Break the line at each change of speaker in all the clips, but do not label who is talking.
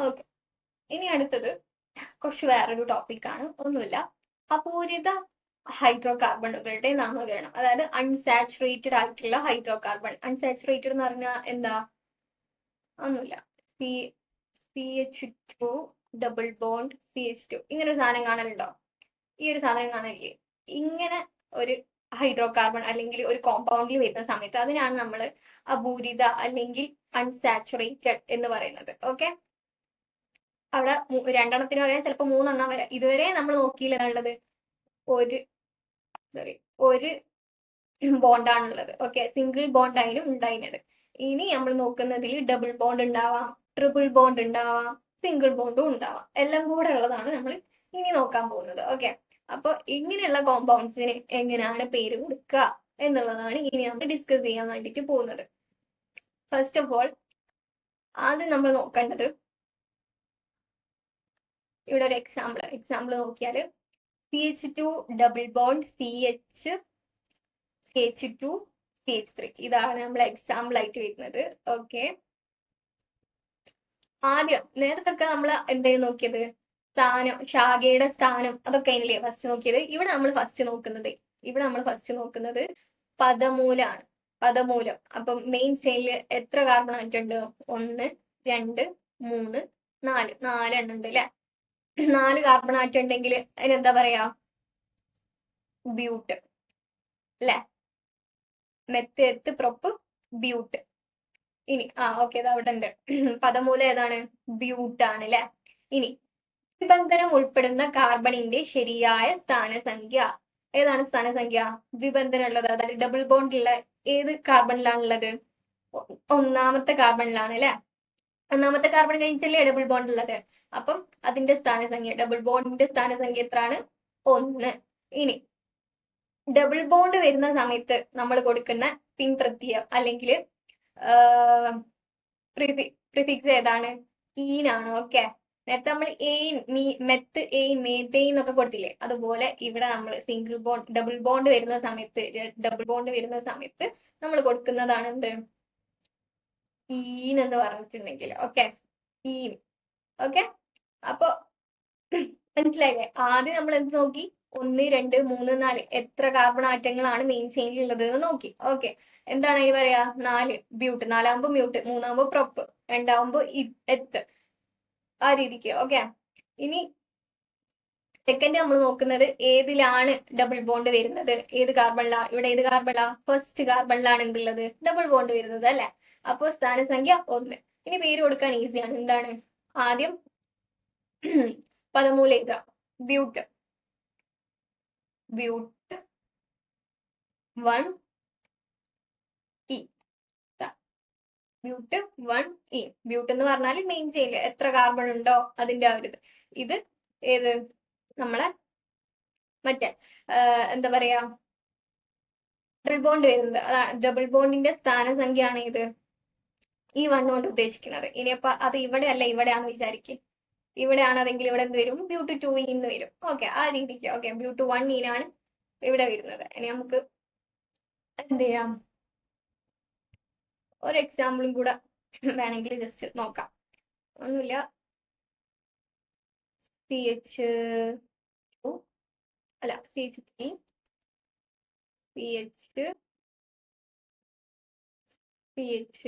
Okay, ഇനി അടുത്തത് കുറച്ച് വേറൊരു ടോപ്പിക്കാണ്. ഒന്നുമില്ല, അപൂരിത ഹൈഡ്രോ കാർബണുകളുടെ നാമകരണം. അതായത് അൺസാച്ചുറേറ്റഡ് ആയിട്ടുള്ള ഹൈഡ്രോ കാർബൺ. അൺസാച്ചുറേറ്റഡ് എന്ന് പറഞ്ഞാൽ എന്താ? ഒന്നുമില്ല, C CH2 double bond CH2 ഇങ്ങനെ ഒരു സാധനം കാണലുണ്ടോ? ഈ ഒരു സാധനം കാണലില്ലേ? ഇങ്ങനെ ഒരു ഹൈഡ്രോ കാർബൺ അല്ലെങ്കിൽ ഒരു കോമ്പൗണ്ടിൽ വരുന്ന സമയത്ത് അതിനാണ് നമ്മൾ അപൂരിത അല്ലെങ്കിൽ അൺസാച്ചുറേറ്റഡ് എന്ന് പറയുന്നത്. ഓക്കെ, അവിടെ രണ്ടെണ്ണത്തിന് പകരം ചിലപ്പോൾ മൂന്നെണ്ണം വരെ. ഇതുവരെ നമ്മൾ നോക്കിയില്ല എന്നുള്ളത് ഒരു ഒരു ബോണ്ടാണുള്ളത്. ഓക്കെ, സിംഗിൾ ബോണ്ട് ആയാലും ഉണ്ടായിരുന്നത്. ഇനി നമ്മൾ നോക്കുന്നതിൽ ഡബിൾ ബോണ്ട് ഉണ്ടാവാം, ട്രിപ്പിൾ ബോണ്ട് ഉണ്ടാവാം, സിംഗിൾ ബോണ്ടും ഉണ്ടാവാം. എല്ലാം കൂടെ ഉള്ളതാണ് നമ്മൾ ഇനി നോക്കാൻ പോകുന്നത്. ഓക്കെ, അപ്പൊ ഇങ്ങനെയുള്ള കോമ്പൗണ്ട്സിന് എങ്ങനെയാണ് പേര് കൊടുക്കുക എന്നുള്ളതാണ് ഇനി നമ്മൾ ഡിസ്കസ് ചെയ്യാൻ വേണ്ടിയിട്ട് പോകുന്നത്. ഫസ്റ്റ് ഓഫ് ഓൾ, ആദ്യം നമ്മൾ നോക്കേണ്ടത് ഇവിടെ ഒരു എക്സാമ്പിൾ നോക്കിയാൽ CH2 double bond CH2 CH3 ഇതാണ് നമ്മൾ എക്സാമ്പിൾ ആയിട്ട് വരുന്നത്. ഓക്കെ, ആദ്യം നേരത്തൊക്കെ നമ്മൾ എന്തായിരുന്നു നോക്കിയത്? സ്ഥാനം, ശാഖയുടെ സ്ഥാനം, അതൊക്കെ അതിനല്ലേ ഫസ്റ്റ് നോക്കിയത്. ഇവിടെ നമ്മൾ ഫസ്റ്റ് നോക്കുന്നത് പദമൂലാണ്. പദമൂലം. അപ്പം മെയിൻ ചെയിനിൽ എത്ര കാർബൺ ആയിട്ടുണ്ട്? 1 2 3 4 4 ഉണ്ട് അല്ലെ? 4 കാർബൺ ആയിട്ടുണ്ടെങ്കിൽ അതിനെന്താ പറയാ? ബ്യൂട്ട് അല്ലെ? Meth prop ബ്യൂട്ട്. ഇനി ഓക്കെ, അത് അവിടെ ഉണ്ട്. പദമൂലം ഏതാണ്? ബ്യൂട്ടാണ് അല്ലെ? ഇനി വിബന്ധനം ഉൾപ്പെടുന്ന കാർബണിന്റെ ശരിയായ സ്ഥാനസംഖ്യ ഏതാണ്? സ്ഥാനസംഖ്യ വിബന്ധനം ഉള്ളത്, അതായത് ഡബിൾ ബോണ്ട് ഉള്ള ഏത് കാർബണിലാണുള്ളത്? ഒന്നാമത്തെ കാർബണിലാണ് അല്ലെ? ഒന്നാമത്തെ കാർബൺ കഴിഞ്ഞിട്ടല്ലേ ഡബിൾ ബോണ്ട് ഉള്ളത്. അപ്പം അതിന്റെ സ്ഥാനസംഖ്യ, ഡബിൾ ബോണ്ടിന്റെ സ്ഥാനസംഖ്യ എത്രയാണ്? 1. ഇനി ഡബിൾ ബോണ്ട് വരുന്ന സമയത്ത് നമ്മൾ കൊടുക്കുന്ന പിൻപ്രത്യയം അല്ലെങ്കിൽ പ്രിഫിക്സ് ഏതാണ്? ഈനാണ്. ഓക്കെ, നേരത്തെ നമ്മൾ എയിൻ, മെത്ത് എയിൻ, മേത്തെയിൻ എന്നൊക്കെ കൊടുത്തില്ലേ? അതുപോലെ ഇവിടെ നമ്മൾ ഡബിൾ ബോണ്ട് വരുന്ന സമയത്ത് നമ്മൾ കൊടുക്കുന്നതാണ് എന്ത്? ഈൻ എന്ന് പറഞ്ഞിട്ടുണ്ടെങ്കിൽ. ഓക്കെ, ഈൻ. ഓക്കെ, അപ്പൊ മനസ്സിലായില്ലേ? ആദ്യം നമ്മൾ എന്ത് നോക്കി? 1 2 3 4 എത്ര കാർബൺ ആറ്റങ്ങളാണ് മെയിൻ ചെയിനിൽ ഉള്ളത് എന്ന് നോക്കി. ഓക്കെ, എന്താണ് അതിന് പറയാ? 4 ബ്യൂട്ട്. 4 മ്യൂട്ട്, 3 പ്രൊപ്പ്, 2 എത്ത്, ആ രീതിക്ക്. ഓക്കെ, ഇനി സെക്കൻഡ് നമ്മൾ നോക്കുന്നത് ഏതിലാണ് ഡബിൾ ബോണ്ട് വരുന്നത്? ഏത് കാർബണിലാ? ഇവിടെ ഏത് കാർബണിലാ? ഫസ്റ്റ് കാർബണിലാണ് എന്തുള്ളത്? ഡബിൾ ബോണ്ട് വരുന്നത് അല്ലെ? അപ്പോൾ സ്ഥാനസംഖ്യ 1. ഇനി പേര് കൊടുക്കാൻ ഈസിയാണ്. എന്താണ്? ആദ്യം പദമൂലം എഴുതുക. ബ്യൂട്ട് 1 ഇ. ബ്യൂട്ട് 1 ഇ. ബ്യൂട്ട് എന്ന് പറഞ്ഞാൽ മെയിൻ ചെയിനിൽ എത്ര കാർബൺ ഉണ്ടോ അതിന്റെ ആ ഒരു ഇത് ഏത്? നമ്മളെ മറ്റേ എന്താ പറയാ, ഡബിൾ ബോണ്ട് വരുന്നത്. അതാണ് ഡബിൾ ബോണ്ടിന്റെ സ്ഥാനസംഖ്യയാണ് ഇത് ഈ 1 കൊണ്ട് ഉദ്ദേശിക്കുന്നത്. ഇനിയപ്പോ അത് ഇവിടെ അല്ല ഇവിടെയാന്ന് വിചാരിക്കും. ഇവിടെയാണതെങ്കിൽ ഇവിടെ എന്ത് വരും? ബ്യൂട്ട് 2 ഇ എന്ന് വരും. ഓക്കെ, ആ രീതിക്ക്. ഓക്കെ, ബ്യൂട്ട് 1 ഈനാണ് ഇവിടെ വരുന്നത്. ഇനി നമുക്ക് എന്ത് ചെയ്യാം? ഒരു എക്സാമ്പിളും കൂടെ വേണമെങ്കിൽ ജസ്റ്റ് നോക്കാം. ഒന്നുമില്ല, CH2 അല്ല CH3 CH3.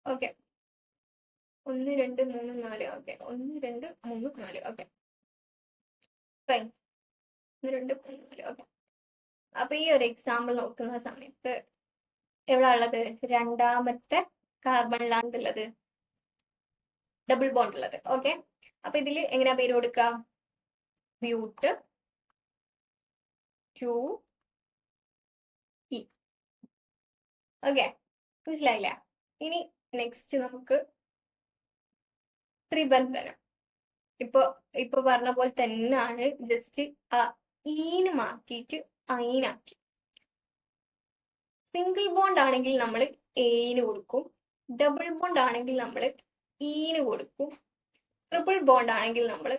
Okay, 1 2 3 4. Okay, 1 2 3 4. Okay, fine. 1 2 3 4. Okay, അപ്പൊ ഈ ഒരു എക്സാമ്പിൾ നോക്കുന്ന സമയത്ത് എവിടെ ഉള്ളത്? രണ്ടാമത്തെ കാർബണിലാണ് ഉള്ളത് ഡബിൾ ബോണ്ട് ഉള്ളത്. ഓക്കെ, അപ്പൊ ഇതിൽ എങ്ങനെയാ പേര് കൊടുക്കുക? ബ്യൂട്ട് 2 ഇ. ഓക്കെ, മനസ്സിലായില്ല? ഇനി നെക്സ്റ്റ് നമുക്ക് ത്രിബന്ധനം. ഇപ്പൊ പറഞ്ഞ പോലെ തന്നെയാണ്, ജസ്റ്റ് ആ ഈന് മാറ്റിയിട്ട് ഐനാക്കി. സിംഗിൾ ബോണ്ട് ആണെങ്കിൽ നമ്മൾ എയിന് കൊടുക്കും, ഡബിൾ ബോണ്ട് ആണെങ്കിൽ നമ്മൾ ഈന് കൊടുക്കും, ട്രിപ്പിൾ ബോണ്ട് ആണെങ്കിൽ നമ്മൾ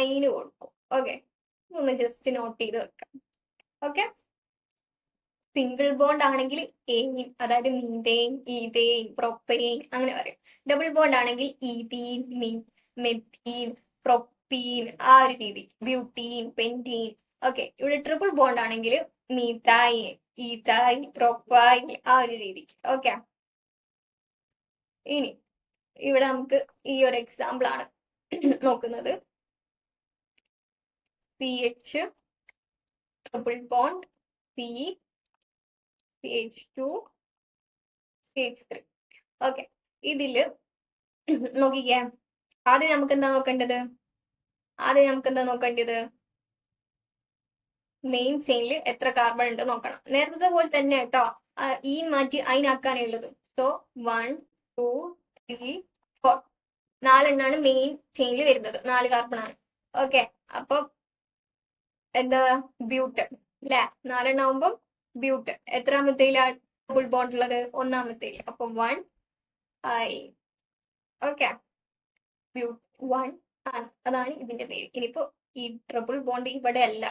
ഐന് കൊടുക്കും. ഓക്കെ, ഇതൊന്ന് ജസ്റ്റ് നോട്ട് ചെയ്ത് വെക്കാം. ഓക്കെ, സിംഗിൾ ബോണ്ട് ആണെങ്കിൽ എയിൻ, അതായത് മീതെയിൻ, ഈതെയിൻ, പ്രൊപ്പെയിൻ അങ്ങനെ പറയും. ഡബിൾ ബോണ്ട് ആണെങ്കിൽ ഈതീൻ, മെത്തീൻ, പ്രൊപ്പീൻ ആ ഒരു രീതി, ബ്യൂട്ടീൻ, പെന്റീൻ. ഓക്കെ, ഇവിടെ ട്രിപ്പിൾ ബോണ്ട് ആണെങ്കിൽ മീതൈൻ, ഈതൈൻ, പ്രൊപ്പൈൻ ആ ഒരു രീതിക്ക്. ഓക്കെ, ഇനി ഇവിടെ നമുക്ക് ഈ ഒരു എക്സാമ്പിൾ ആണ് നോക്കുന്നത്. CH triple bond CH2 CH3. Okay, ഇതില് നോക്കിക്കേ, ആദ്യം നമുക്ക് എന്താ നോക്കേണ്ടത്? മെയിൻ ചെയിനിൽ എത്ര കാർബൺ ഉണ്ട് നോക്കണം. നേരത്തെ പോലെ തന്നെ കേട്ടോ, ഈ മാറ്റി അതിനാക്കാനേ ഉള്ളത്. സോ 1 2 3 4 4 മെയിൻ ചെയിനിൽ വരുന്നത്, 4 കാർബൺ ആണ്. ഓക്കെ, അപ്പം എന്താ ബ്യൂട്ട് അല്ലെ, 4 ആവുമ്പം ബ്യൂട്ട്. എത്രാമത്തേലാണ് ഡബിൾ ബോണ്ട് ഉള്ളത്? ഒന്നാമത്തേല്. അപ്പം 1 I. ഓക്കെ, ബ്യൂട്ട് 1 ആണ്, അതാണ് ഇതിന്റെ പേര്. ഇനിയിപ്പോ ഈ ട്രിപ്പിൾ ബോണ്ട് ഇവിടെ അല്ല,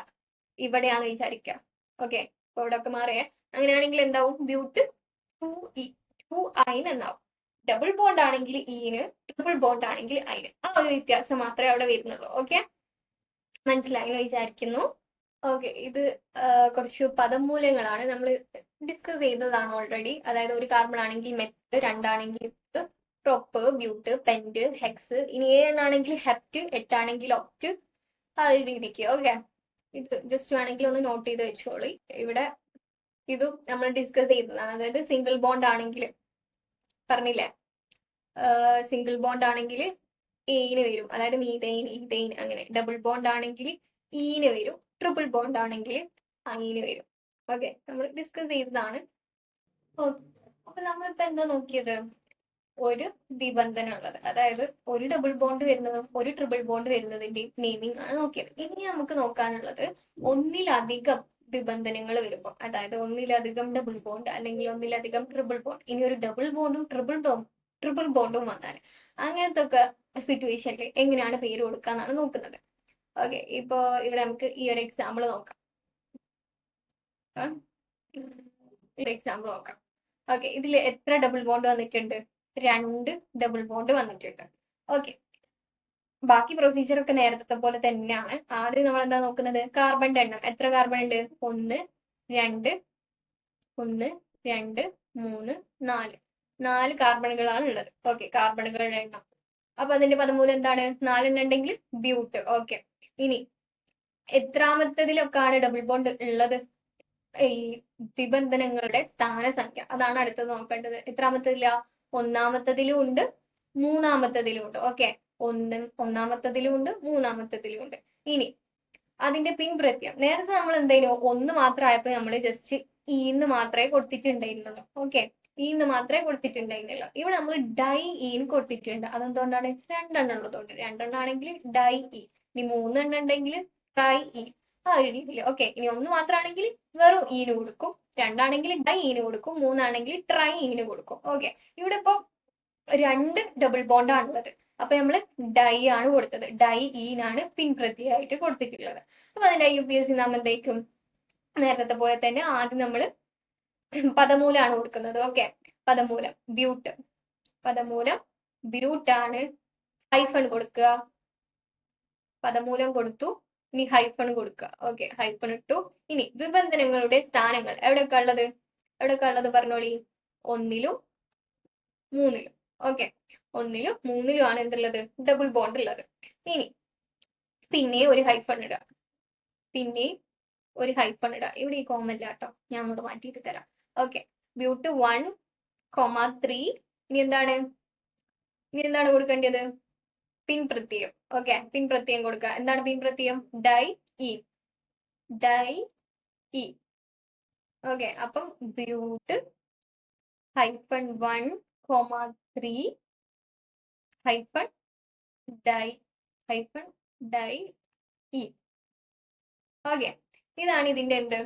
ഇവിടെയാന്ന് വിചാരിക്കുക. ഓക്കെ, അപ്പൊ ഇവിടെ ഒക്കെ മാറിയേ. അങ്ങനെയാണെങ്കിൽ എന്താവും? ബ്യൂട്ട് 2I എന്നാവും. ഡബിൾ ബോണ്ട് ആണെങ്കിൽ ഈന്, ട്രിപ്പിൾ ബോണ്ട് ആണെങ്കിൽ ഐന്. ആ ഒരു വ്യത്യാസം മാത്രമേ അവിടെ വരുന്നുള്ളൂ. ഓക്കെ, മനസ്സിലായി എന്ന് വിചാരിക്കുന്നു. ഓക്കെ, ഇത് കുറച്ച് പദമൂലങ്ങളാണ്, നമ്മൾ ഡിസ്കസ് ചെയ്തതാണ് ഓൾറെഡി. അതായത് ഒരു കാർബൺ ആണെങ്കിൽ മെത്ത്, 2 ആണെങ്കിൽ പ്രൊപ്പ്, ബ്യൂട്ട്, പെന്റ്, ഹെക്സ്, ഇനി 7 ആണെങ്കിൽ ഹെപ്റ്റ്, 8 ആണെങ്കിൽ ഒക്ട് ആ ഒരു രീതിക്ക്. ഓക്കെ, ഇത് ജസ്റ്റ് വേണമെങ്കിൽ ഒന്ന് നോട്ട് ചെയ്ത് വെച്ചോളി. ഇവിടെ ഇതും നമ്മൾ ഡിസ്കസ് ചെയ്തതാണ്. അതായത് സിംഗിൾ ബോണ്ട് ആണെങ്കിൽ പറഞ്ഞില്ലേ, സിംഗിൾ ബോണ്ട് ആണെങ്കിൽ എയിന് വരും, അതായത് മീതെയിൻ, ഈതെയിൻ അങ്ങനെ. ഡബിൾ ബോണ്ട് ആണെങ്കിൽ ഈന് വരും, ട്രിപ്പിൾ ബോണ്ട് ആണെങ്കിൽ ഐന് വരും. ഓക്കെ, നമ്മൾ ഡിസ്കസ് ചെയ്തതാണ്. അപ്പൊ നമ്മളിപ്പോ എന്താ നോക്കിയത്? ഒരു നിബന്ധന ഉള്ളത്, അതായത് ഒരു ഡബിൾ ബോണ്ട് വരുന്നതും ഒരു ട്രിപ്പിൾ ബോണ്ട് വരുന്നതിന്റെയും നെയിമിംഗ് ആണ് നോക്കിയത്. ഇനി നമുക്ക് നോക്കാനുള്ളത് ഒന്നിലധികം നിബന്ധനകൾ വരുമ്പോൾ, അതായത് ഒന്നിലധികം ഡബിൾ ബോണ്ട് അല്ലെങ്കിൽ ഒന്നിലധികം ട്രിപ്പിൾ ബോണ്ട്. ഇനി ഒരു ഡബിൾ ബോണ്ടും ട്രിപ്പിൾ ബോണ്ടും വന്നാൽ അങ്ങനത്തെ ഒക്കെ സിറ്റുവേഷനിൽ എങ്ങനെയാണ് പേര് കൊടുക്കുക എന്നാണ് നോക്കുന്നത്. ഓക്കെ, ഇപ്പോ ഇവിടെ നമുക്ക് ഈ ഒരു എക്സാമ്പിൾ നോക്കാം. ഓക്കെ, ഇതിൽ എത്ര ഡബിൾ ബോണ്ട് വന്നിട്ടുണ്ട്? 2 ഡബിൾ ബോണ്ട് വന്നിട്ടുണ്ട്. ഓക്കെ, ബാക്കി പ്രൊസീജിയർ ഒക്കെ നേരത്തെ പോലെ തന്നെയാണ്. ആദ്യം നമ്മൾ എന്താ നോക്കുന്നത്? കാർബണിന്റെ എണ്ണം. എത്ര കാർബൺ ഉണ്ട്? 1 2 1 2 3 4 4 കാർബണുകളാണ് ഉള്ളത്. ഓക്കെ, കാർബണുകളുടെ എണ്ണം. അപ്പൊ അതിന്റെ പദമൂലം എന്താണ്? 4 ഉണ്ടെങ്കിൽ ബ്യൂട്ട്. ഓക്കെ, ഇനി എത്രാമത്തതിലൊക്കെയാണ് ഡബിൾ ബോണ്ട് ഉള്ളത്? ഈ നിബന്ധനകളുടെ സ്ഥാനസംഖ്യ, അതാണ് അടുത്തത് നോക്കേണ്ടത്. എത്രാമത്തതില? ഒന്നാമത്തതിലും ഉണ്ട്, മൂന്നാമത്തതിലും ഉണ്ട്. ഓക്കെ, ഒന്നാമത്തതിലും ഉണ്ട്, മൂന്നാമത്തതിലും ഉണ്ട്. ഇനി അതിന്റെ പിൻപ്രത്യം. നേരത്തെ നമ്മൾ എന്തായാലും 1 മാത്രമായപ്പോ നമ്മൾ ജസ്റ്റ് ഈന്ന് മാത്രമേ കൊടുത്തിട്ടുണ്ടായിരുന്നുള്ളൂ. ഓക്കെ, ഈന്ന് മാത്രമേ കൊടുത്തിട്ടുണ്ടായിരുന്നുള്ളൂ. ഇവിടെ നമ്മൾ ഡൈ ഈൻ കൊടുത്തിട്ടുണ്ട്. അതെന്തുകൊണ്ടാണ്? 2 ഉള്ളതുകൊണ്ട്. 2 ആണെങ്കിൽ ഡൈ ഇ. ഇനി 3 ഉണ്ടെങ്കിൽ ട്രൈ ഇ ആ ഒരു രീതിയിൽ. ഓക്കെ, ഇനി 1 മാത്രമാണെങ്കിൽ വെറും ഈന് കൊടുക്കും, 2 ആണെങ്കിൽ ഡൈ ഈന് കൊടുക്കും, 3 ആണെങ്കിൽ ട്രൈ ഈന് കൊടുക്കും. ഓക്കെ, ഇവിടെ ഇപ്പൊ 2 ഡബിൾ ബോണ്ട് ആണുള്ളത്. അപ്പൊ നമ്മൾ ഡൈ ആണ് കൊടുത്തത്. ഡൈ ഈനാണ് പിൻപ്രതിയായിട്ട് കൊടുത്തിട്ടുള്ളത്. അപ്പൊ അതിന്റെ UPSC നാമത്തേക്കും നേരത്തെ പോലെ തന്നെ ആദ്യം നമ്മൾ പദമൂലമാണ് കൊടുക്കുന്നത്. ഓക്കെ, പദമൂലം ബ്യൂട്ട്. പദമൂലം ബ്യൂട്ടാണ്. ഹൈഫൺ കൊടുക്കുക. പദമൂലം കൊടുത്തു, ഇനി ഹൈഫൺ കൊടുക്കുക. ഓക്കെ, ഹൈഫൺ ഇട്ടു. ഇനി വിബന്ധനങ്ങളുടെ സ്ഥാനങ്ങൾ എവിടെയൊക്കെ ഉള്ളത് പറഞ്ഞോളി. 1 3 ഓക്കെ, 1 3 ആണ് എന്തുള്ളത്? ഡബിൾ ബോണ്ട് ഉള്ളത്. ഇനി പിന്നെ ഒരു ഹൈഫൺ ഇടുക, ഇവിടെ ഈ കോമ ഇല്ല കേട്ടോ, ഞാൻ അങ്ങോട്ട് മാറ്റിയിട്ട് തരാം. ഓക്കെ, ബ്യൂട്ട് 1, 3. ഇനി എന്താണ് കൊടുക്കേണ്ടത്? പിൻപ്രത്യയം. ഓക്കെ, പിൻപ്രത്യയം കൊടുക്കുക. എന്താണ് പിൻപ്രത്യയം? Dye E. ഓക്കെ, അപ്പം but hyphen 1, 3 hyphen diene. Okay, ഇതാണ് ഇതിന്റെ എന്ത്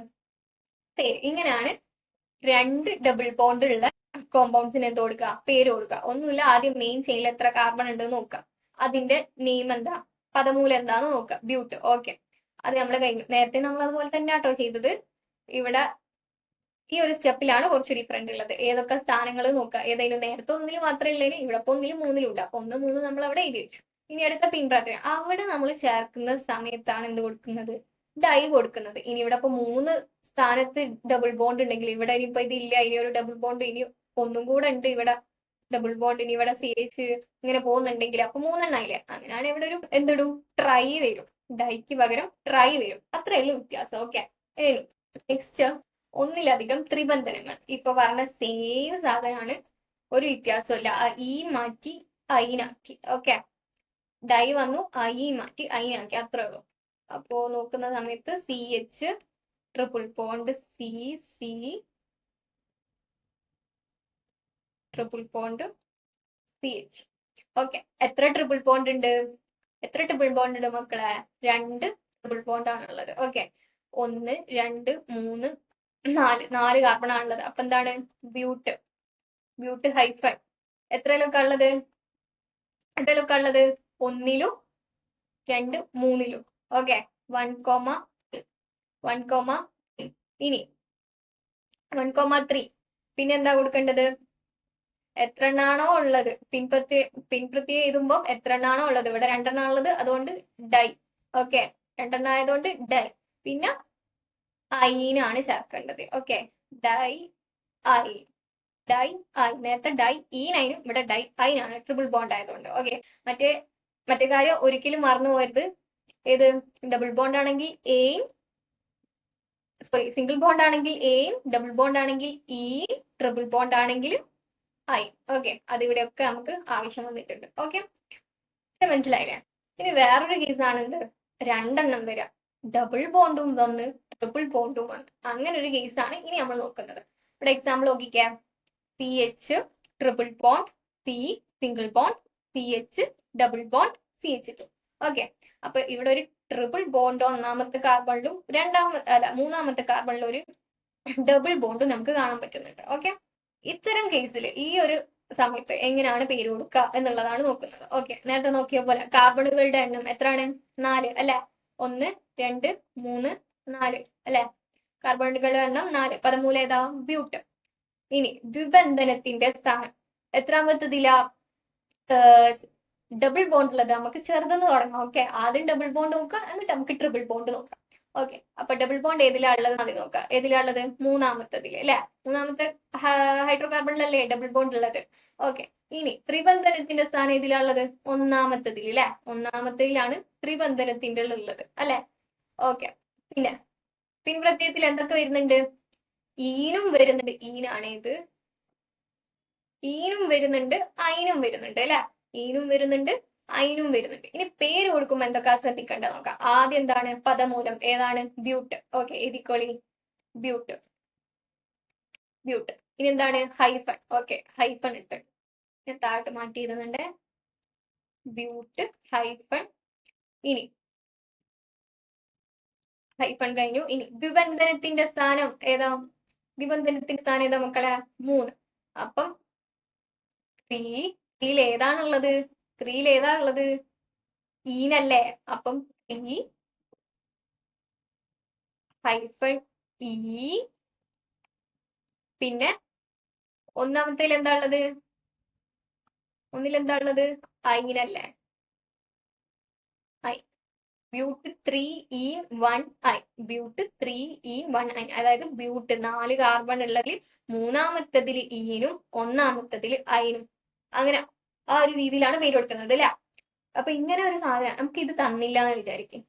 പേര്. ഇങ്ങനെയാണ് 2 ഡബിൾ ബോണ്ട് ഉള്ള കോമ്പൗണ്ട്സിന് എന്ത് കൊടുക്കുക? പേര് കൊടുക്കുക. ഒന്നുമില്ല, ആദ്യം മെയിൻ ചെയിനിൽ എത്ര കാർബൺ ഉണ്ടെന്ന് നോക്കുക. അതിന്റെ നെയിം എന്താ? പദമൂലം എന്താന്ന് നോക്കുക. ബ്യൂട്ട്. ഓക്കെ, അത് നമ്മൾ കഴിഞ്ഞു. നേരത്തെ നമ്മൾ അതുപോലെ തന്നെ ആട്ടോ ചെയ്തത്. ഇവിടെ ഈ ഒരു സ്റ്റെപ്പിലാണ് കുറച്ച് ഡിഫറെന്റ് ഉള്ളത്. ഏതൊക്കെ സ്ഥാനങ്ങൾ നോക്കുക, ഏതായാലും നേരത്തെ ഒന്നിൽ മാത്രമേ ഉള്ളതിന് ഇവിടെ ഇപ്പൊ ഒന്നിൽ മൂന്നിലുണ്ട്. അപ്പൊ 1, 3 നമ്മൾ അവിടെ എഴുതി വെച്ചു. ഇനി അടുത്ത പിൻപ്രത്യം, അവിടെ നമ്മൾ ചേർക്കുന്ന സമയത്താണ് എന്ത് കൊടുക്കുന്നത്, ഡൈ കൊടുക്കുന്നത്. ഇനി ഇവിടെ ഇപ്പൊ 3 സ്ഥാനത്ത് ഡബിൾ ബോണ്ട് ഉണ്ടെങ്കിൽ ഇവിടെ ഇനിയിപ്പോ ഇതില്ല, ഇനി ഒരു ഡബിൾ ബോണ്ട് ഇനി ഒന്നും കൂടെ ഉണ്ട് ഇവിടെ ഡബിൾ ബോണ്ട്, ഇനി ഇവിടെ CH ഇങ്ങനെ പോകുന്നുണ്ടെങ്കിൽ അപ്പൊ 3 ആയില്ലേ. അങ്ങനെയാണ് ഇവിടെ ഒരു എന്തിടും, ട്രൈ വരും. ഡൈക്ക് പകരം ട്രൈ വരും. അത്രേ ഉള്ളൂ വ്യത്യാസം. ഓക്കെ. നെക്സ്റ്റ്, ഒന്നിലധികം ത്രിബന്ധനങ്ങൾ. ഇപ്പൊ പറഞ്ഞ സെയിം സാധനമാണ്, ഒരു വ്യത്യാസമില്ല. ഈ മാറ്റി ഐനാക്കി. ഓക്കെ, ഡൈ വന്നു, ഐ മാറ്റി ഐനാക്കി, അത്രേ ഉള്ളൂ. അപ്പോ നോക്കുന്ന സമയത്ത് CH triple bond C triple bond CH. Okay, എത്ര ട്രിപ്പിൾ ബോണ്ട് ഉണ്ട്, മക്കളെ? 2 ട്രിപ്പിൾ ബോണ്ട് ആണുള്ളത്. ഓക്കെ, 1, 2, 3, 4 കാർബൺ ആണുള്ളത്. അപ്പൊ എന്താണ്, ബ്യൂട്ട് ഹൈഫൺ എത്രയിലൊക്കെ ഉള്ളത്, 1ലും 2, 3ലും. ഓക്കെ, 1, ഇനി 1,3. പിന്നെ എന്താ കൊടുക്കേണ്ടത്, എത്ര എണ്ണാണോ ഉള്ളത്, പിൻപ്രത്യം എഴുതുമ്പോൾ എത്ര എണ്ണാണോ ഉള്ളത്, ഇവിടെ 2 എണ്ണം ഉള്ളത്, അതുകൊണ്ട് ഡൈ. ഓക്കെ, 2 എണ്ണം ആയതുകൊണ്ട് ഡൈ. പിന്നെ ഐനാണ് ചേർക്കേണ്ടത്. Okay, die I. നേരത്തെ ഡൈ ഈനൈനും, ഇവിടെ ഡൈ ഐനാണ്, ട്രിപ്പിൾ ബോണ്ട് ആയതുകൊണ്ട്. ഓക്കെ, മറ്റേ കാര്യം ഒരിക്കലും മറന്നു പോകരുത്. ഏത്, ഡബിൾ ബോണ്ട് ആണെങ്കിൽ എയും, സിംഗിൾ ബോണ്ട് ആണെങ്കിൽ എയും, ഡബിൾ ബോണ്ട് ആണെങ്കിൽ ഇ, ട്രിപ്പിൾ ബോണ്ട് ആണെങ്കിൽ ഐ. ഓക്കെ, അത് ഇവിടെയൊക്കെ നമുക്ക് ആവശ്യം വന്നിട്ടുണ്ട്. ഓക്കെ, മനസ്സിലായില്ലേ? ഇനി വേറൊരു കേസാണ് എന്ത്, 2 എണ്ണം വരിക, ഡബിൾ ബോണ്ടും വന്ന് ട്രിപ്പിൾ ബോണ്ടും വന്ന്, അങ്ങനെ ഒരു കേസാണ് ഇനി നമ്മൾ നോക്കുന്നത്. ഇവിടെ എക്സാമ്പിൾ നോക്കിക്കേ, CH triple bond, C single bond, CH double bond, CH2. Okay, അപ്പൊ ഇവിടെ ഒരു ട്രിപ്പിൾ ബോണ്ട് ഒന്നാമത്തെ കാർബണിലും മൂന്നാമത്തെ കാർബണിലും ഒരു ഡബിൾ ബോണ്ട് നമുക്ക് കാണാൻ പറ്റുന്നുണ്ട്. ഓക്കെ, ഇത്തരം കേസിൽ ഈ ഒരു സമയത്ത് എങ്ങനെയാണ് പേര് കൊടുക്കുക എന്നുള്ളതാണ് നോക്കുന്നത്. ഓക്കെ, നേരത്തെ നോക്കിയ പോലെ കാർബണുകളുടെ എണ്ണം എത്രയാണ്, 4 അല്ലെ. 1, 2, 3, 4 അല്ലെ. കാർബണുകളുടെ എണ്ണം 4. പദമൂലം ഏതാ, ബ്യൂട്ട്. ഇനി ദ്വിബന്ധനത്തിന്റെ സ്ഥാനം എത്രാമത്തതിലാ, ഡബിൾ ബോണ്ട് ഉള്ളത്. നമുക്ക് ചെറുതെന്ന് തുടങ്ങാം. ഓക്കെ, ആദ്യം ഡബിൾ ബോണ്ട് നോക്കാം, എന്നിട്ട് നമുക്ക് ട്രിപ്പിൾ ബോണ്ട് നോക്കാം. ഓക്കെ, അപ്പൊ ഡബിൾ ബോണ്ട് ഏതിലാ ഉള്ളത് ആദ്യം നോക്കാം. ഏതിലാ ഉള്ളത്, മൂന്നാമത്തതില് അല്ലെ. മൂന്നാമത്തെ ഹൈഡ്രോ കാർബണിലല്ലേ ഡബിൾ ബോണ്ട് ഉള്ളത്. ഓക്കെ, ഇനി ത്രിബന്ധനത്തിന്റെ സ്ഥാനം ഏതിലാ ഉള്ളത്, ഒന്നാമത്തതിൽ അല്ലെ. ഒന്നാമത്തതിലാണ് ത്രിബന്ധനത്തിന്റെ ഉള്ളത് അല്ലെ. ഓക്കെ, പിന്നെ പിൻപ്രത്യയത്തിൽ എന്തൊക്കെ വരുന്നുണ്ട്, ഈനും വരുന്നുണ്ട്. ഈനാണ് ഇത്, ഈനും വരുന്നുണ്ട്, ഐനും വരുന്നുണ്ട് അല്ലെ. ഈനും വരുന്നുണ്ട്, ഐനും വരുന്നുണ്ട്. ഇനി പേര് കൊടുക്കുമ്പോൾ എന്തൊക്കെ ശ്രദ്ധിക്കേണ്ടത് നോക്കാം. ആദ്യം എന്താണ്, പദമൂലം ഏതാണ്, ബ്യൂട്ട്. ഓക്കെ, എഴുതിക്കോളി, ബ്യൂട്ട്. ഇനി എന്താണ്, ഹൈഫൺ. ഓക്കെ, ഹൈഫൺ ഇട്ട് ഞാൻ താഴോട്ട് മാറ്റിയിരുന്നുണ്ട്, ബ്യൂട്ട് ഹൈഫൺ. ഇനി ഹൈഫൺ കഴിഞ്ഞു. ഇനി ദ്വിബന്ധനത്തിന്റെ സ്ഥാനം ഏതാ, മക്കളെ, 3. അപ്പം 3യിൽ ഏതാണുള്ളത്, ഈനല്ലേ. അപ്പം ഈ ഹൈഫൺ ഈ. പിന്നെ ഒന്നിൽ എന്താ ഉള്ളത്, ഐനല്ലേ, yne. But 3 yne. But 3 yne, അതായത് ബ്യൂട്ട് 4 കാർബൺ ഉള്ളതിൽ മൂന്നാമത്തതിൽ ഈനും ഒന്നാമത്തതിൽ ഐനും, അങ്ങനെ ആ ഒരു രീതിയിലാണ് പേര് കൊടുക്കുന്നത് അല്ലെ. അപ്പൊ ഇങ്ങനെ ഒരു സാധനം നമുക്ക് ഇത് തന്നില്ല എന്ന് വിചാരിക്കും,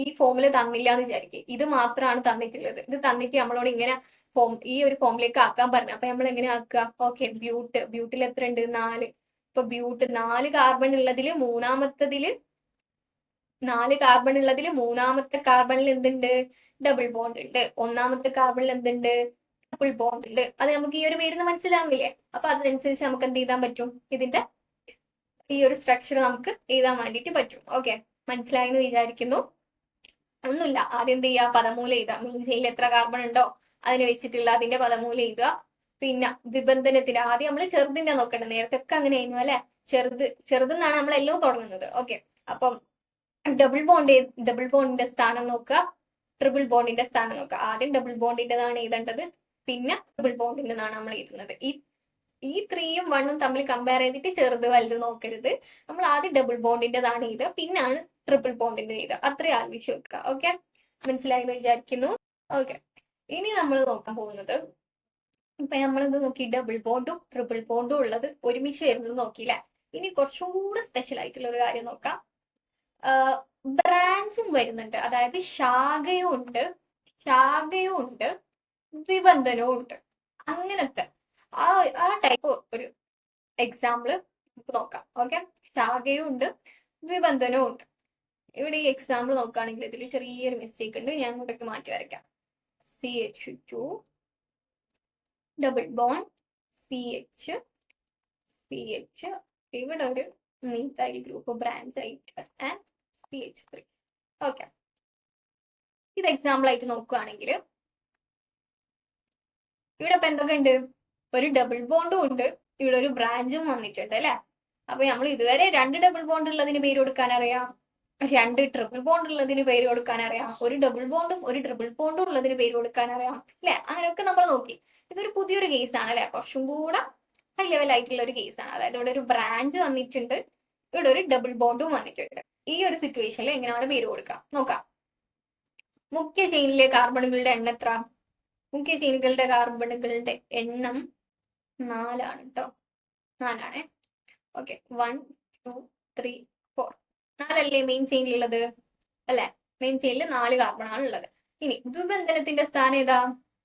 ഈ ഫോമിൽ തന്നില്ല എന്ന് വിചാരിക്കും. ഇത് മാത്രമാണ് തന്നിട്ടുള്ളത്. ഇത് തന്നിട്ട് നമ്മളോട് ഇങ്ങനെ ഈ ഒരു ഫോമിലേക്ക് ആക്കാൻ പറഞ്ഞു. അപ്പൊ നമ്മൾ എങ്ങനെ ആക്കുക, ഓക്കെ, ബ്യൂട്ടിൽ എത്ര ഉണ്ട്, 4. ഇപ്പൊ ബ്യൂട്ട് 4 കാർബൺ ഉള്ളതിൽ മൂന്നാമത്തെ കാർബണിൽ എന്തുണ്ട്, ഡബിൾ ബോണ്ട് ഉണ്ട്. ഒന്നാമത്തെ കാർബണിൽ എന്തുണ്ട്, ട്രിപ്പിൾ ബോണ്ട് ഉണ്ട്. അത് നമുക്ക് ഈ ഒരു പേരിന് മനസ്സിലാവില്ലേ. അപ്പൊ അതിനനുസരിച്ച് നമുക്ക് എന്ത് ചെയ്താൻ പറ്റും, ഇതിന്റെ ഈ ഒരു സ്ട്രക്ചർ നമുക്ക് എഴുതാൻ വേണ്ടിയിട്ട് പറ്റും. ഓക്കെ, മനസ്സിലായെന്ന് വിചാരിക്കുന്നു. ഒന്നുമില്ല, ആദ്യം എന്ത് ചെയ്യുക, പദമൂലം എഴുതുക. മീൻ ചെയിനിൽ എത്ര കാർബൺ ഉണ്ടോ അതിന് വെച്ചിട്ടുള്ള അതിന്റെ പദമൂലം എഴുതുക. പിന്നെ ദ്വിബന്ധനത്തിന്റെ ആദ്യം നമ്മൾ ചെറുതിന്റെ നോക്കേണ്ടത്. നേരത്തെ ഒക്കെ അങ്ങനെ ആയിരുന്നു അല്ലെ. ചെറുതെന്നാണ് നമ്മളെല്ലാം തുടങ്ങുന്നത്. ഓക്കെ, അപ്പം ഡബിൾ ബോണ്ടിന്റെ സ്ഥാനം നോക്കുക, ട്രിപ്പിൾ ബോണ്ടിന്റെ സ്ഥാനം നോക്കുക. ആദ്യം ഡബിൾ ബോണ്ടിന്റെതാണ് എഴുതേണ്ടത്, പിന്നെ ട്രിപ്പിൾ ബോണ്ടിന്റെ എന്നാണ് നമ്മൾ എഴുതുന്നത്. ഈ 3യും 1ഉം തമ്മിൽ കമ്പയർ ചെയ്തിട്ട് ചെറുത് വലുത് നോക്കരുത്. നമ്മൾ ആദ്യം ഡബിൾ ബോണ്ടിന്റെതാണ് ഇത്, പിന്നാണ് ട്രിപ്പിൾ ബോണ്ടിന്റെ ഇത്. അത്രയും ആലോചിച്ച് വെക്കുക. ഓക്കെ, മനസ്സിലായി എന്ന് വിചാരിക്കുന്നു. ഓക്കെ, ഇനി നമ്മൾ നോക്കാൻ പോകുന്നത്, ഇപ്പൊ നമ്മളിത് നോക്കി ഡബിൾ ബോണ്ടും ട്രിപ്പിൾ ബോണ്ടും ഉള്ളത് ഒരുമിച്ച് വരുന്നത് നോക്കിയില്ലേ. ഇനി കുറച്ചും കൂടെ സ്പെഷ്യൽ ആയിട്ടുള്ള ഒരു കാര്യം നോക്കാം. ബ്രാഞ്ചും വരുന്നുണ്ട്, അതായത് ശാഖയും ഉണ്ട് വിബന്ധനവും ഉണ്ട്. അങ്ങനത്തെ ആ ടൈപ്പ് ഒരു എക്സാമ്പിൾ നമുക്ക് നോക്കാം. ഓക്കെ, ശാഖയും ഉണ്ട് വിബന്ധനവും ഉണ്ട്. ഇവിടെ ഈ എക്സാമ്പിൾ നോക്കുകയാണെങ്കിൽ ഇതിൽ ചെറിയൊരു മിസ്റ്റേക്ക് ഉണ്ട്, ഞാൻ ഇങ്ങോട്ടേക്ക് മാറ്റി വരയ്ക്കാം. CH2 ഡബിൾ ബോണ്ട് CH ഇവിടെ ഒരു മീഥൈൽ ഗ്രൂപ്പ് ബ്രാഞ്ച് ആയിട്ട് ആൻഡ് CH3. ഓക്കെ, ഇത് എക്സാമ്പിൾ ആയിട്ട് നോക്കുകയാണെങ്കിൽ ഇവിടെ ഇപ്പൊ എന്തൊക്കെ ഉണ്ട്, ഒരു ഡബിൾ ബോണ്ടും ഉണ്ട്, ഇവിടെ ഒരു ബ്രാഞ്ചും വന്നിട്ടുണ്ട് അല്ലെ. അപ്പൊ നമ്മൾ ഇതുവരെ 2 ഡബിൾ ബോണ്ട് ഉള്ളതിന് പേര് കൊടുക്കാൻ അറിയാം, 2 ട്രിപ്പിൾ ബോണ്ട് ഉള്ളതിന് പേര് കൊടുക്കാൻ അറിയാം, ഒരു ഡബിൾ ബോണ്ടും ഒരു ട്രിപ്പിൾ ബോണ്ടും ഉള്ളതിന് പേര് കൊടുക്കാൻ അറിയാം അല്ലെ. അങ്ങനെയൊക്കെ നമ്മൾ നോക്കി. ഇതൊരു പുതിയൊരു കേസാണ് അല്ലെ, കുറച്ചും കൂടെ ഹൈ ലെവൽ ആയിട്ടുള്ള ഒരു കേസാണ്. അതായത് ഇവിടെ ഒരു ബ്രാഞ്ച് വന്നിട്ടുണ്ട്, ഇവിടെ ഒരു ഡബിൾ ബോണ്ടും വന്നിട്ടുണ്ട്. ഈ ഒരു സിറ്റുവേഷനിൽ എങ്ങനെയാണ് പേര് കൊടുക്കാം നോക്കാം. മുഖ്യ ചെയിനിലെ കാർബണുകളുടെ എണ്ണം എത്ര? മുഖ്യ ചെയിനുകളുടെ കാർബണുകളുടെ എണ്ണം 4 ആണ് കേട്ടോ, 4 ആണേ. ഓക്കെ, 1 2 3 4 4 മെയിൻ ചെയിനിലുള്ളത് അല്ലെ. മെയിൻ ചെയിനിൽ 4 കാർബണാണ് ഉള്ളത്. ഇനി ദ്വിബന്ധനത്തിന്റെ സ്ഥാനം ഏതാ?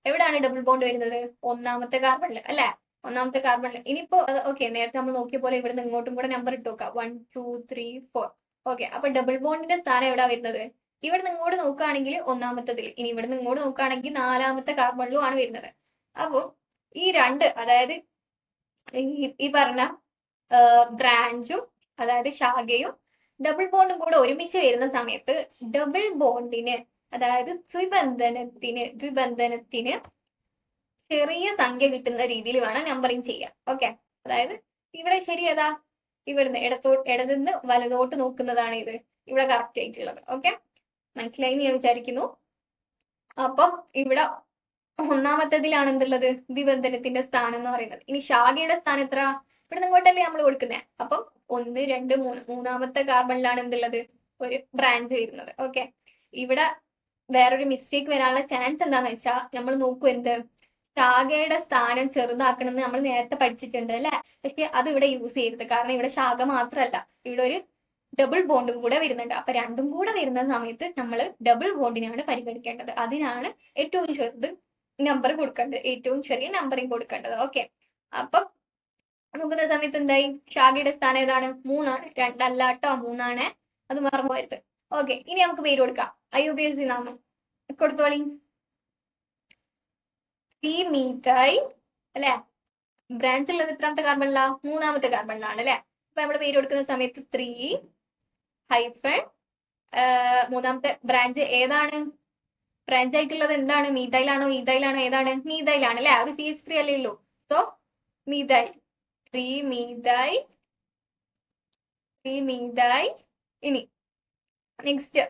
എവിടാണ് ഡബിൾ ബോണ്ട് വരുന്നത്? 1ാമത്തെ കാർബണില് അല്ലെ, 1ാമത്തെ കാർബണില്. ഇനിയിപ്പോ ഓക്കെ, നേരത്തെ നമ്മൾ നോക്കിയ പോലെ ഇവിടെ നിന്ന് ഇങ്ങോട്ടും കൂടെ നമ്പർ ഇട്ട് നോക്കാം, 1 2 3 4. ഓക്കെ, അപ്പൊ ഡബിൾ ബോണ്ടിന്റെ സ്ഥാനം എവിടാ വരുന്നത്? ഇവിടെ നിന്ന് ഇങ്ങോട്ട് നോക്കുകയാണെങ്കിൽ 1ാമത്തതിൽ, ഇനി ഇവിടെ നിന്ന് ഇങ്ങോട്ട് നോക്കുകയാണെങ്കിൽ 4ാമത്തെ കാർബണിലും ആണ് വരുന്നത്. അപ്പോ ഈ 2, അതായത് ഈ പറഞ്ഞ ബ്രാഞ്ചും അതായത് ശാഖയും ഡബിൾ ബോണ്ടും കൂടെ ഒരുമിച്ച് വരുന്ന സമയത്ത് ഡബിൾ ബോണ്ടിന്, അതായത് ദ്വിബന്ധനത്തിന് ചെറിയ സംഖ്യ കിട്ടുന്ന രീതിയിൽ വേണം നമ്പറിങ് ചെയ്യാൻ. ഓക്കെ, അതായത് ഇവിടെ ശരി ഏതാ? ഇവിടുന്ന് ഇടതുനിന്ന് വലതോട്ട് നോക്കുന്നതാണ് ഇത് ഇവിടെ കറക്റ്റ് ആയിട്ടുള്ളത്. ഓക്കെ, മനസ്സിലായി ഞാൻ വിചാരിക്കുന്നു. അപ്പം ഇവിടെ 1ാമത്തതിലാണ് എന്തുള്ളത്? ദ്വിബന്ധനത്തിന്റെ സ്ഥാനം എന്ന് പറയുന്നത്. ഇനി ശാഖയുടെ സ്ഥാനം എത്ര? ഇവിടെ ഇങ്ങോട്ടല്ലേ നമ്മൾ കൊടുക്കുന്നത്. അപ്പം 1 2 3 3ാമത്തെ കാർബണിലാണ് എന്തുള്ളത്? ഒരു ബ്രാഞ്ച് വരുന്നത്. ഓക്കെ, ഇവിടെ വേറൊരു മിസ്റ്റേക്ക് വരാനുള്ള ചാൻസ് എന്താന്ന് വെച്ചാൽ നമ്മൾ നോക്കൂ, എന്ത് ശാഖയുടെ സ്ഥാനം ചെറുതാക്കണമെന്ന് നമ്മൾ നേരത്തെ പഠിച്ചിട്ടുണ്ട് അല്ലെ. പക്ഷെ അത് ഇവിടെ യൂസ് ചെയ്യരുത്, കാരണം ഇവിടെ ശാഖ മാത്രമല്ല, ഇവിടെ ഒരു ഡബിൾ ബോണ്ടും കൂടെ വരുന്നുണ്ട്. അപ്പൊ രണ്ടും കൂടെ വരുന്ന സമയത്ത് നമ്മൾ ഡബിൾ ബോണ്ടിനാണ് പരിഗണിക്കേണ്ടത്. അതിനാണ് ഏറ്റവും ചെറുത് നമ്പർ കൊടുക്കേണ്ടത്, ഏറ്റവും ചെറിയ നമ്പറിങ് കൊടുക്കേണ്ടത്. ഓക്കെ, അപ്പം നോക്കുന്ന സമയത്ത് എന്തായി? ശാഖയുടെ സ്ഥാനം ഏതാണ്? 3 ആണ്, 2 അല്ല കേട്ടോ, 3 ആണ്, അത് മറന്നു പോയത്. ഓക്കെ, ഇനി നമുക്ക് പേര് കൊടുക്കാം. IUPAC നാമം കൊടുത്തോളി. 3 മീഥൈൽ അല്ലെ. ബ്രാഞ്ച് ഉള്ളത് എത്രാമത്തെ കാർബണില? 3ാമത്തെ കാർബണിലാണ് അല്ലെ. അപ്പൊ നമ്മൾ പേര് കൊടുക്കുന്ന സമയത്ത് 3 ഹൈഫൺ 3ാമത്തെ ബ്രാഞ്ച് ഏതാണ്? ബ്രാഞ്ച് ആയിട്ടുള്ളത് എന്താണ്? മീഥൈലാണോ ഈഥൈലാണോ? ഏതാണ്? മീഥൈലാണ് അല്ലെ. ഒരു CH3 അല്ലേ ഉള്ളൂ. So methyl, 3 methyl. ഇനി നെക്സ്റ്റ്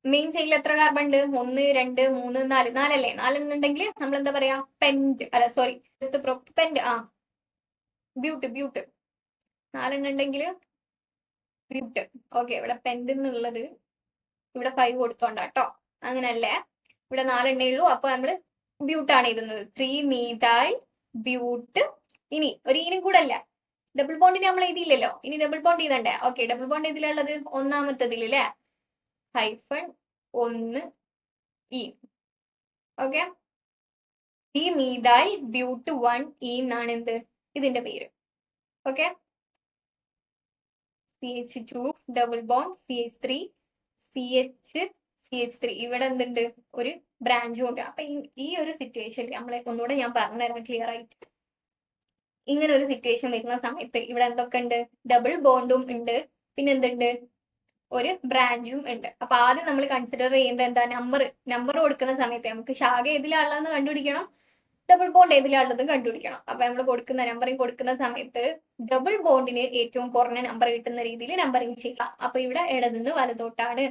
മെയിൻ ചെയിനിൽ എത്ര കാർബൺ ഉണ്ട്? 1 2 3 4 4 4 എന്നുണ്ടെങ്കിൽ നമ്മൾ എന്താ പറയാ? പെന്റ് അല്ല, സോറി, പെന്റ്. ബ്യൂട്ട് 4 ഉണ്ടെങ്കിൽ ബ്യൂട്ട്. ഓക്കെ, ഇവിടെ പെന്റ് എന്നുള്ളത് ഇവിടെ 5 കൊടുത്തോണ്ടാട്ടോ, അങ്ങനല്ലേ. ഇവിടെ 4 ഉള്ളൂ, അപ്പൊ നമ്മള് ബ്യൂട്ടാണ് എഴുതുന്നത്. 3 മീഥൈൽ ബ്യൂട്ട്. ഇനി ഒരു ഈനും കൂടെ അല്ല, ഡബിൾ ബോണ്ടിന് നമ്മൾ എഴുതിയില്ലല്ലോ, ഇനി ഡബിൾ ബോണ്ട് എഴുതണ്ടേ. ഓക്കെ, ഡബിൾ ബോണ്ട് ഇതിലുള്ളത് 1ാമത്തതിൽ അല്ലേ, ഹൈഫൺ 1 ഇ. ഓക്കെ, ഈ മീഥൈൽ ബ്യൂട്ട് 1 ഇ എന്നാണ് എന്ത് ഇതിന്റെ പേര്. Okay, CH2 double bond CH3 ഇവിടെ എന്തുണ്ട്? ഒരു ബ്രാഞ്ചും ഉണ്ട്. അപ്പൊ ഈ ഒരു സിറ്റുവേഷനിൽ നമ്മളെ ഒന്നുകൂടെ ഞാൻ പറഞ്ഞുതരാം ക്ലിയർ ആയിട്ട്. ഇങ്ങനെ ഒരു സിറ്റുവേഷൻ വരുന്ന സമയത്ത് ഇവിടെ എന്തൊക്കെ ഉണ്ട്? ഡബിൾ ബോണ്ടും ഉണ്ട്, പിന്നെ എന്തുണ്ട്? ഒരു ബ്രാഞ്ചും ഉണ്ട്. അപ്പൊ ആദ്യം നമ്മൾ കൺസിഡർ ചെയ്യുന്നത് എന്താ? നമ്പർ കൊടുക്കുന്ന സമയത്ത് നമുക്ക് ശാഖ ഏതിലാണുള്ളതെന്ന് കണ്ടുപിടിക്കണം, ഡബിൾ ബോണ്ട് ഏതിലാണുള്ളത് കണ്ടുപിടിക്കണം. അപ്പൊ നമ്മൾ കൊടുക്കുന്ന നമ്പറിങ് കൊടുക്കുന്ന സമയത്ത് ഡബിൾ ബോണ്ടിന് ഏറ്റവും കുറഞ്ഞ നമ്പർ കിട്ടുന്ന രീതിയിൽ നമ്പറിങ് ചെയ്യുക. അപ്പൊ ഇവിടെ ഇടതുനിന്ന് വലതോട്ടാണ്.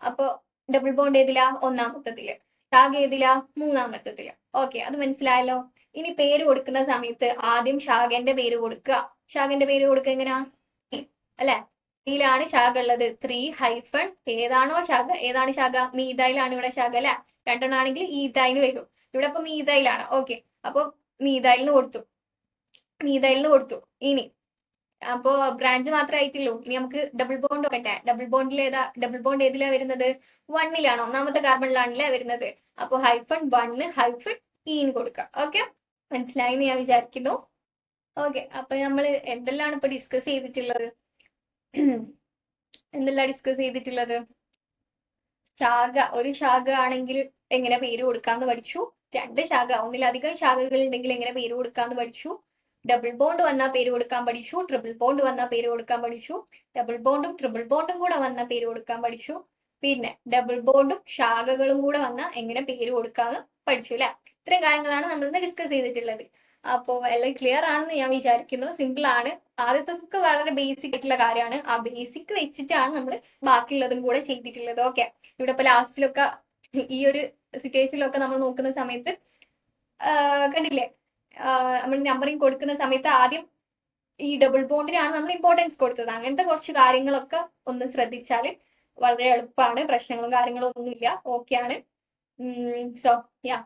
അപ്പൊ ഡബിൾ ബോണ്ട് ഏതിലാ? 1ാമത്തതില്. ശാഖ ഏതിലാ? മൂന്നാമത്തതില്. ഓക്കെ, അത് മനസ്സിലായല്ലോ. ഇനി പേര് കൊടുക്കുന്ന സമയത്ത് ആദ്യം ശാഖന്റെ പേര് കൊടുക്കുക. ശാഖന്റെ പേര് കൊടുക്കുക എങ്ങനെയാ? അല്ലെ, ഇതിലാണ് ശാഖ ഉള്ളത്. 3 ഏതാണോ ശാഖ, ഏതാണ് ശാഖ? മീതയിലാണ് ഇവിടെ ശാഖ അല്ലെ. രണ്ടെണ്ണാണെങ്കിൽ ഈതയിന് വരും. ഇവിടെ ഇപ്പൊ മീതയിലാണ്. ഓക്കെ, അപ്പൊ മീതയിലിന് കൊടുത്തു, മീതയിലിന് കൊടുത്തു. ഇനി അപ്പോ ബ്രാഞ്ച് മാത്രമേ ആയിട്ടുള്ളൂ. ഇനി നമുക്ക് ഡബിൾ ബോണ്ട് നോക്കട്ടെ. ഡബിൾ ബോണ്ട് ഏതിലാ വരുന്നത്? 1ലാണ്, ഒന്നാമത്തെ കാർബണിലാണല്ലേ വരുന്നത്. അപ്പൊ -1 -ഇന്ന് കൊടുക്കാം. ഓക്കെ, മനസ്സിലായി എന്ന് ഞാൻ വിചാരിക്കുന്നു. ഓക്കെ, അപ്പൊ നമ്മൾ എന്തെല്ലാം ഇപ്പൊ ഡിസ്കസ് ചെയ്തിട്ടുള്ളത്? എന്തെല്ലാം ഡിസ്കസ് ചെയ്തിട്ടുള്ളത്? ശാഖ, ഒരു ശാഖ ആണെങ്കിൽ എങ്ങനെ പേര് കൊടുക്കാന്ന് പഠിച്ചു. 2 ശാഖ, ഒന്നിലധികം ശാഖകൾ ഉണ്ടെങ്കിൽ എങ്ങനെ പേര് കൊടുക്കാന്ന് പഠിച്ചു. ഡബിൾ ബോണ്ട് വന്നാൽ പേര് കൊടുക്കാൻ പഠിച്ചു. ട്രിപ്പിൾ ബോണ്ട് വന്നാൽ പേര് കൊടുക്കാൻ പഠിച്ചു. ഡബിൾ ബോണ്ടും ട്രിപ്പിൾ ബോണ്ടും കൂടെ വന്നാൽ പേര് കൊടുക്കാൻ പഠിച്ചു. പിന്നെ ഡബിൾ ബോണ്ടും ശാഖകളും കൂടെ വന്നാൽ എങ്ങനെ പേര് കൊടുക്കാന്ന് പഠിച്ചു അല്ലെ. ഇത്രയും കാര്യങ്ങളാണ് നമ്മൾ ഇന്ന് ഡിസ്കസ് ചെയ്തിട്ടുള്ളത്. അപ്പോൾ എല്ലാം ക്ലിയർ ആണെന്ന് ഞാൻ വിചാരിക്കുന്നു. സിമ്പിൾ ആണ്. ആദ്യത്തെ വളരെ ബേസിക് ആയിട്ടുള്ള കാര്യമാണ്. ആ ബേസിക് വെച്ചിട്ടാണ് നമ്മൾ ബാക്കിയുള്ളതും കൂടെ ചെയ്തിട്ടുള്ളത്. ഓക്കെ, ഇവിടെ ഇപ്പൊ ലാസ്റ്റിലൊക്കെ ഈ ഒരു സിറ്റുവേഷനിലൊക്കെ നമ്മൾ നോക്കുന്ന സമയത്ത് കണ്ടില്ലേ, നമ്മൾ നമ്പറിങ് കൊടുക്കുന്ന സമയത്ത് ആദ്യം ഈ ഡബിൾ ബോണ്ടിനാണ് നമ്മൾ ഇമ്പോർട്ടൻസ് കൊടുത്തത്. അങ്ങനത്തെ കുറച്ച് കാര്യങ്ങളൊക്കെ ഒന്ന് ശ്രദ്ധിച്ചാൽ വളരെ എളുപ്പമാണ്. പ്രശ്നങ്ങളും കാര്യങ്ങളും ഒന്നുമില്ല. ഓക്കെ ആണ്. So yeah,